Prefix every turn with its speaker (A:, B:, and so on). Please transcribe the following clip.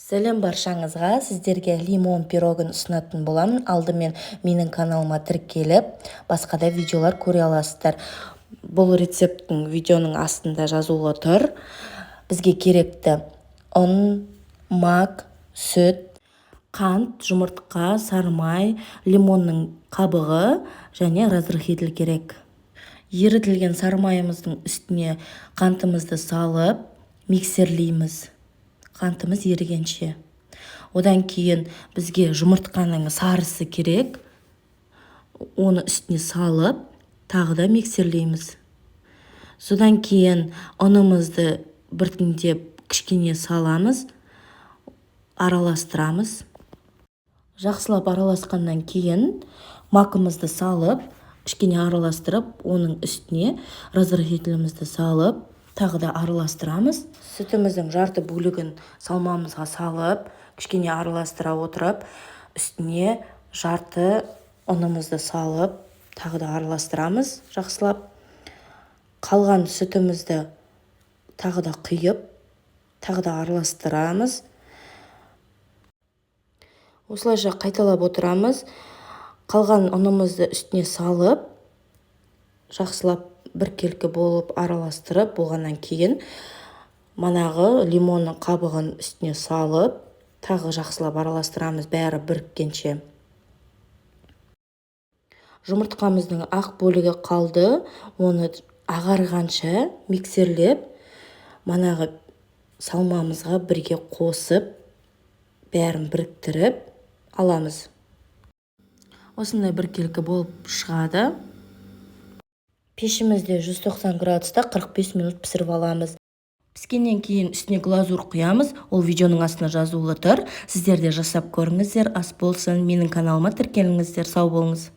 A: Сәлем баршаңызға, сіздерге лимон пирогын ұсынатын боламын. Алдымен менің каналыма тіркеліп, басқа да видеолар көре аласыздар. Бұл рецепттің видеоның астында жазулы тұр. Бізге керекті ұн, мак, сүт, қант, жұмыртқа, сарымай, лимонның қабығы және разрыхитель керек. Ерітілген сарымайымыздың үстіне қантымызды салып, миксерлейміз. Қантымыз ерігенше. Одан кейін бізге жұмыртқаның сарысы керек. Оны үстіне салып, тағы да миксерлейміз. Содан кейін ұнымызды біртіндеп кішкене саламыз, араластырамыз. Жақсылап араласқаннан кейін макымызды салып, кішкене араластырып, оның үстіне разрыхителімізді салып, тағы да араластырамыз. Сүтіміздің жарты бөлігін салмамызға салып, кішкене араластыра отырып, үстіне жарты ұнымызды салып, тағы да араластырамыз жақсылап. Қалған сүтімізді тағы да құйып, тағы да араластырамыз. Осылайша қайталап отырамыз. Қалған ұнымызды үстіне салып, жақсылап біркелкі болып араластырып, болғаннан кейін манағы лимонның қабығын үстіне салып, тағы жақсылап араластырамыз, бәрі біріккенше. Жұмыртқамыздың ақ бөлігі қалды, оны ағарғанша миксерлеп, манағы салмамызға бірге қосып, бәрін біріктіріп аламыз. Осындай біркелкі болып шығады. Пешімізде 190 градуста 45 минут пісіріп аламыз. Піскеннен кейін үстіне глазур құямыз. Ол видеоның астына жазулы тұр. Сіздер де жасап көріңіздер. Ас болсын, менің каналыма тіркеліңіздер. Сау болыңыз.